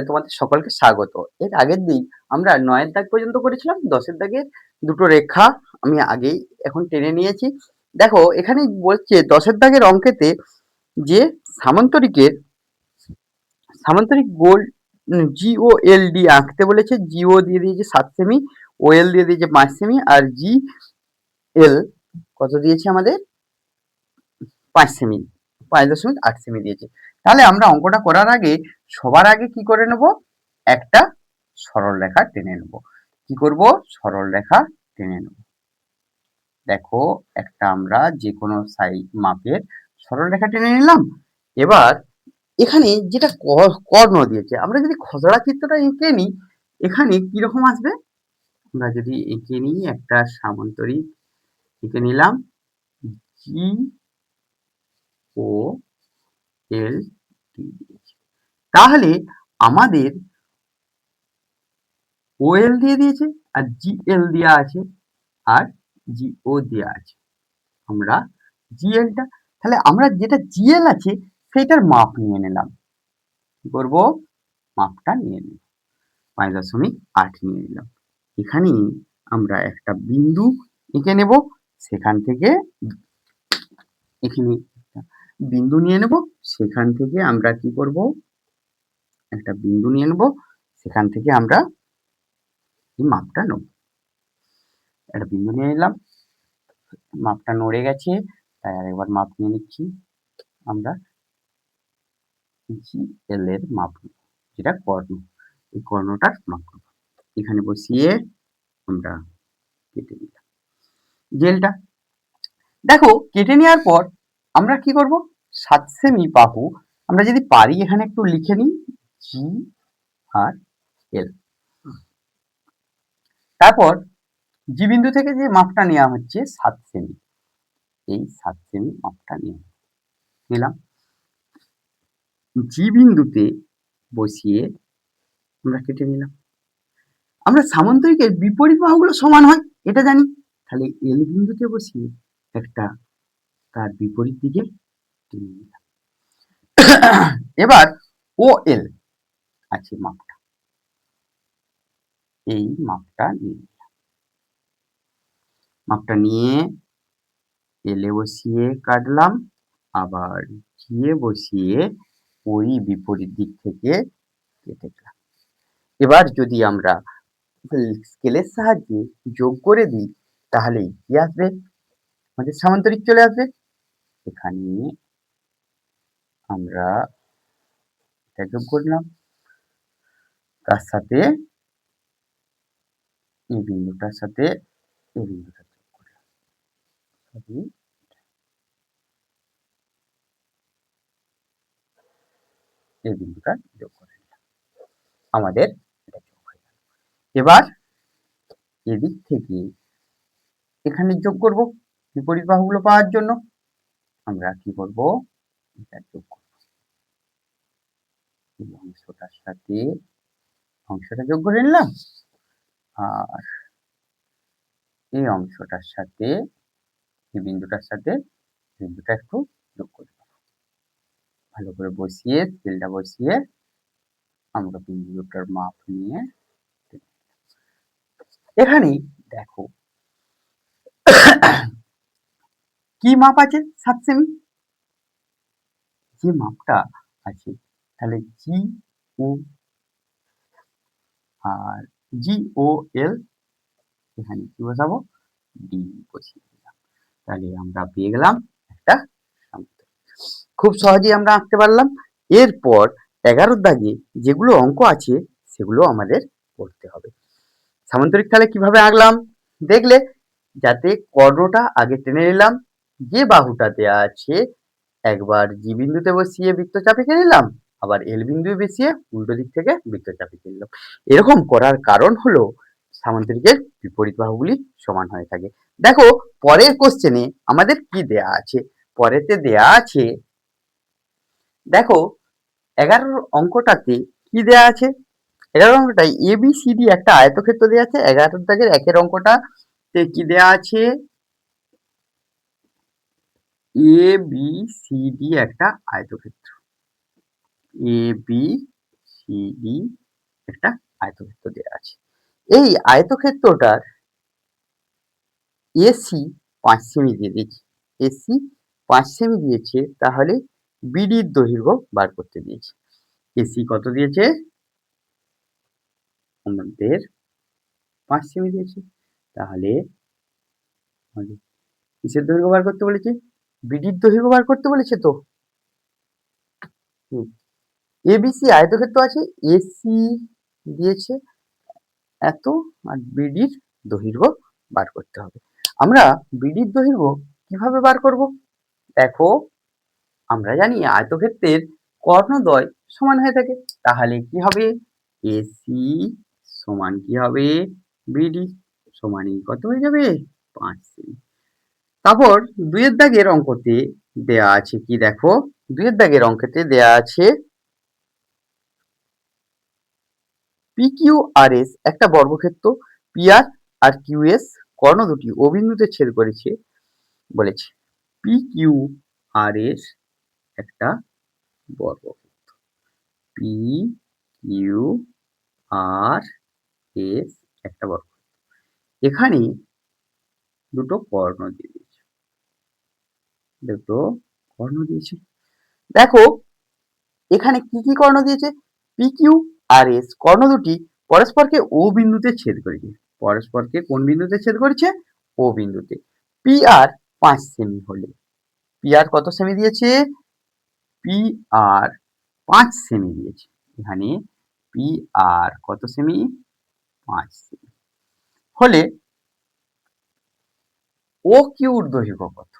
তোমাদের সকলকে স্বাগত। এর আগের দিন আমরা ৯ এর দাগ পর্যন্ত করেছিলাম। ১০ এর দাগের দুটো রেখা আমি আগেই এখন টেনে নিয়েছি। দেখো এখানে বলছে ১০ এর দাগের অঙ্কেতে যে সামান্তরিকের গোল GOLD আঁকতে বলেছে। GO দিয়ে দিয়েছে ৭ সেমি, OL দিয়ে দিয়েছে ৫ সেমি আর GL কত দিয়েছে আমাদের ৫ সেমি, ৫.৮ সেমি দিয়েছে। তাহলে আমরা অঙ্কটা করার আগে সবার আগে কি করে নেব, একটা সরল রেখা টেনে নেব। কি করব, সরল রেখা টেনে নেব। দেখো একটা আমরা যে কোনো সাইজ মাপের সরল রেখা টেনে নিলাম। এবার এখানে যেটা কর্ণ দিয়েছে, আমরা যদি খসড়া চিত্রটা এঁকে নিই, এখানে কিরকম আসবে, আমরা যদি এঁকে নিই একটা সামান্তরিক এঁকে নিলাম GOL, তাহলে আমাদের OL দিয়ে দিয়েছে আর GL দেওয়া আছে আর GO দেওয়া আছে। আমরা GLটা, তাহলে আমরা যেটা GL আছে সেটার মাপ নিয়ে নিলাম। কি করব, মাপটা নিয়ে নিলাম, ৫.৮ নিয়ে নিলাম। এখানে আমরা একটা বিন্দু এঁকে নেব, সেখান থেকে এখানে বিন্দু নিয়ে নেব, সেখান থেকে আমরা কি করব, একটা বিন্দু নিয়ে নেব, সেখান থেকে আমরা এই মাপটা নেব। একটা বিন্দু নিয়ে নিলাম, মাপটা নড়ে গেছে তাই আরেকবার মাপ নিয়ে নিচ্ছি। আমরা GL এর মাপ নেব, যেটা কর্ণ, এই কর্ণটার মাপ নেব। এখানে বসিয়ে আমরা কেটে নিলাম জেলটা। দেখো কেটে নেওয়ার পর আমরা কি করব, ৭ সেমি বাহু আমরা যদি পারি এখানে একটু লিখে নিই GL। তারপর জি বিন্দু থেকে যে মাপটা নেওয়া হচ্ছে ৭ সেমি, এই ৭ সেমি মাপটা নিলাম। জি বিন্দুতে বসিয়ে আমরা কেটে নিলাম। আমরা সামান্তরিকের বিপরীত বাহুগুলো সমান হয় এটা জানি, তাহলে এল বিন্দুতে বসিয়ে একটা তার বিপরীত দিকে টেনে নিলাম। এবার OL আছে মাপটা, এই মাপটা নিয়ে নিলাম। মাপটা নিয়ে এলে বসিয়ে কাটলাম, আবার জিয়ে বসিয়ে ওই বিপরীত দিক থেকে কেটে দিলাম। এবার যদি আমরা স্কেলের সাহায্যে যোগ করে দিই তাহলে কি আসবে, আমাদের সামান্তরিক চলে আসবে। এখানে আমরা এটা যোগ করলাম, তার সাথে এই বিন্দুটার সাথে এই বিন্দুটা যোগ করলাম, এই বিন্দুটা যোগ করে নিলাম, আমাদের এটা যোগ হয়ে গেল। এবার এদিক থেকে এখানে যোগ করব বিপরীত বাহুগুলো পাওয়ার জন্য। আমরা কি করব, এটা যোগ করব, এই অংশটার সাথে অংশটা যোগ করে নিলাম, আর এই অংশটার সাথে এই বিন্দুটার সাথে বিন্দুটা একটু যোগ করে দেব। ভালো করে বসিয়ে স্কেলটা বসিয়ে আমরা বিন্দুটার মাপ নিয়ে এখানে দেখো কি মাপ আছে ৭ সেমি, যে মাপটা আছে তাহলে GO আর GOL এখানে কি বসাবো, ডি বসিয়ে দিলাম। তাহলে আমরা পেয়ে গেলাম একটা সামান্তরিক। খুব সহজেই আমরা আঁকতে পারলাম। এরপর ১১ দাগে যেগুলো অঙ্ক আছে সেগুলো আমাদের করতে হবে। সামান্তরিক তাহলে কিভাবে আঁকলাম দেখলে, যাতে কর্ণটা আগে টেনে নিলাম, যে বাহুটা দেয়া আছে একবার জি বিন্দুতে বসিয়ে বৃত্তচাপ এঁকে নিলাম, আবার এল বিন্দু বসিয়ে উল্টো দিক থেকে বৃত্তচাপ এঁকে নিলাম। এরকম করার কারণ হলো সামান্তরিকের বিপরীত বাহুগুলি সমান হয়ে থাকে। দেখো পরের কোশ্চেনে আমাদের কি দেয়া আছে, পরেতে দেয়া আছে, দেখো ১১ অঙ্কটাতে কি দেয়া আছে, ১১ অঙ্কটায় ABCD একটা আয়তক্ষেত্র দেয়া আছে। ১১ দাগের ১ এর অঙ্কটাতে কি দেয়া আছে, ABCD একটা আয়তক্ষেত্র, ABCD ABCD একটা আয়তক্ষেত্র দেওয়া আছে। এই আয়তক্ষেত্রটার AC 5 সেমি দিয়ে দিয়েছে। AC 5 সেমি দিয়েছে, তাহলে BD র দৈর্ঘ্য বার করতে দিয়েছে। AC কত দিয়েছে? আমাদের 5 সেমি দিয়েছে। তাহলে আমাদের কিসের দৈর্ঘ্য বার করতে বলেছে? BD র দৈর্ঘ্য বার করতে বলেছে তো। ABC আয়তক্ষেত্র আছে, AC দিয়েছে এত, আর BD র দৈর্ঘ্য বার করতে হবে। আমরা BD র দৈর্ঘ্য কিভাবে বার করব? দেখো, আমরা জানি আয়তক্ষেত্রের কর্ণদ্বয় সমান হয়ে থাকে, তাহলে কি হবে? AC সমান কি হবে? BD সমানই কত হয়ে যাবে? 5 সেমি। তারপর 2 এর দাগের অঙ্কতে দেয়া আছে কি দেখো, 2 এর দাগের অঙ্কতে দেয়া আছে PQRS একটা বর্গক্ষেত্র, PR আর QS কর্ণ দুটি O বিন্দুতে ছেদ করেছে বলেছে। PQRS একটা বর্গক্ষেত্র, PQRS একটা বর্গক্ষেত্র। এখানে দুটো কর্ণ দিয়ে দিয়েছে, দুটো কর্ণ দিয়েছে। দেখো, এখানে কি কি কর্ণ দিয়েছে? PQRS কর্ণ দুটি পরস্পরকে O বিন্দুতে ছেদ করেছে। পরস্পরকে কোন বিন্দুতে ছেদ করেছে? O বিন্দুতে। PR 5 সেমি হলে, PR কত সেমি দিয়েছে? PR 5 সেমি দিয়েছে। এখানে PR কত সেমি? 5 সেমি হলে OQ র দৈর্ঘ্য কত?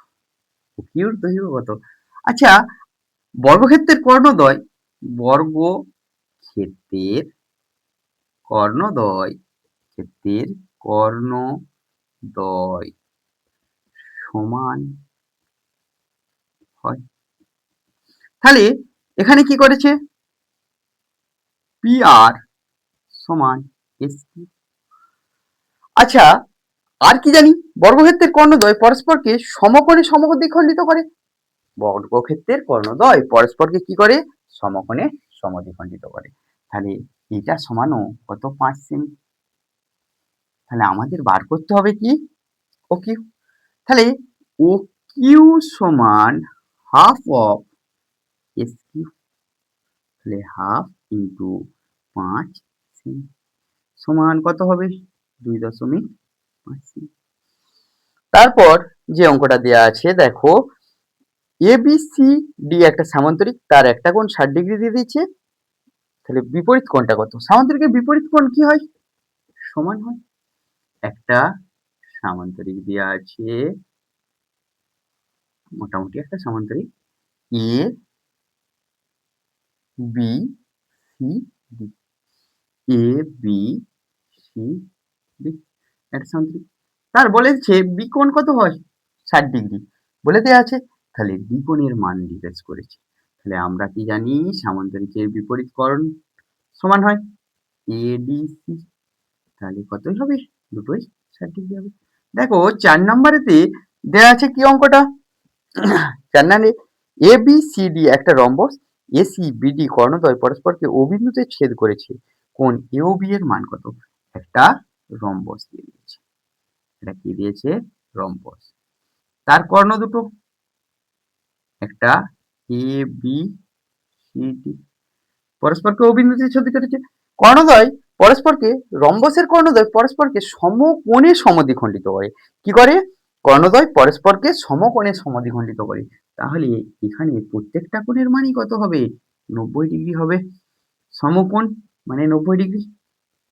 OQ র দৈর্ঘ্য কত? আচ্ছা, বর্গক্ষেত্রের কর্ণদ্বয়, বর্গক্ষেত্রের কর্ণদ্বয়, ক্ষেত্রের কর্ণদ্বয় সমান হয়। তাহলে এখানে কি করেছে? PR সমান SQ। আচ্ছা, আর কি জানি? বর্গক্ষেত্রের কর্ণদ্বয় পরস্পরকে সমকোণে সমদ্বিখণ্ডিত করে। বর্গক্ষেত্রের কর্ণদ্বয় পরস্পরকে কি করে? সমকোণে সমদ্বিখণ্ডিত করে। তাহলে এটা সমানও কত? 5 সেমি। তাহলে আমাদের বার করতে হবে কি? OQ। তাহলে OQ সমান হাফ অফ SQ। তাহলে হাফ ইন্টু 5 সেমি সমান কত হবে? 2.5 সেমি। তারপর যে অঙ্কটা দেওয়া আছে দেখো, ABCD একটা সামান্তরিক, তার একটা কোণ 60 ডিগ্রি দিয়ে দিচ্ছে। তাহলে বিপরীত কোণটা কত? সামান্তরিকের বিপরীত কোণ কি হয়? সমান হয়। একটা সামান্তরিক দেওয়া আছে, মোটামুটি একটা সামান্তরিক ABCD, ABCD একটা সামান্তরিক। তার বলেছে বি কোণ কত হয়? 60 ডিগ্রি বলে দেওয়া আছে। তাহলে বি কোণের মান নির্দেশ করেছে। তাহলে আমরা কি জানি? সামান্তরিকের বিপরীত কোণ সমান হয় ADC। তাহলে কতই হবে? দুটোই 60 ডিগ্রি হবে। দেখো, 4 নম্বরেতে দেওয়া আছে কি অঙ্কটা? 4 নম্বরে ABCD একটা রম্বস, ACBD কর্ণদ্বয় পরস্পরকে O বিন্দুতে ছেদ করেছে, কোণ AOB এর মান কত? একটা রম্বস দিয়ে দিয়েছে। এটা কি দিয়েছে? রম্বস। তার কর্ণ দুটো, একটা ABCD পরস্পরকে O বিন্দুতে ছেদ করেছে। কর্ণদ্বয় পরস্পরকে, রম্বসের কর্ণদ্বয় পরস্পরকে সমকোণে সমদ্বিখণ্ডিত করে। কি করে? কর্ণদ্বয় পরস্পরকে সমকোণে সমদ্বিখণ্ডিত করে। তাহলে এখানে প্রত্যেকটা কোণের মানই কত হবে? 90 ডিগ্রি হবে। সমকোণ মানে 90 ডিগ্রি।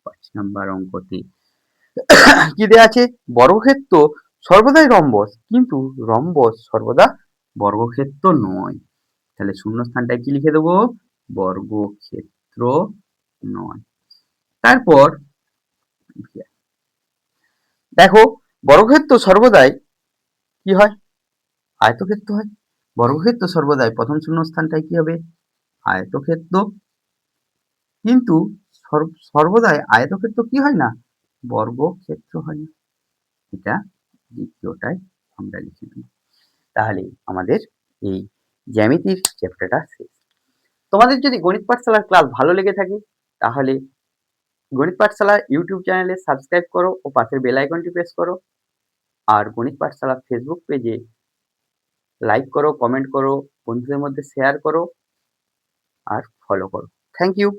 5 নাম্বার অঙ্কতে কি দেয়া আছে? বর্গক্ষেত্র সর্বদাই রম্বস, কিন্তু রম্বস সর্বদা বর্গক্ষেত্র নয়। তাহলে শূন্যস্থানটায় কি লিখে দেবো? বর্গক্ষেত্র নয়। তারপর দেখো, বর্গক্ষেত্র সর্বদাই কি হয়? আয়তক্ষেত্র হয়। বর্গক্ষেত্র সর্বদাই প্রথম শূন্যস্থানটায় কি হবে? আয়তক্ষেত্র। কিন্তু সর্বদাই আয়তক্ষেত্র কি হয় না? বর্গক্ষেত্র হয় না। এটা দ্বিতীয়টায় আমরা লিখে দেব। তাহলে আমাদের এই জ্যামিতির চ্যাপ্টারটা শেষ। তোমাদের যদি গণিত পাঠশালার ক্লাস ভালো লেগে থাকে তাহলে গণিত পাঠশালা ইউটিউব চ্যানেলে সাবস্ক্রাইব করো ও পাশের বেল আইকনটি প্রেস করো। আর গণিত পাঠশালা ফেসবুক পেজে লাইক করো, কমেন্ট করো, বন্ধুদের মধ্যে শেয়ার করো আর ফলো করো। Thank you.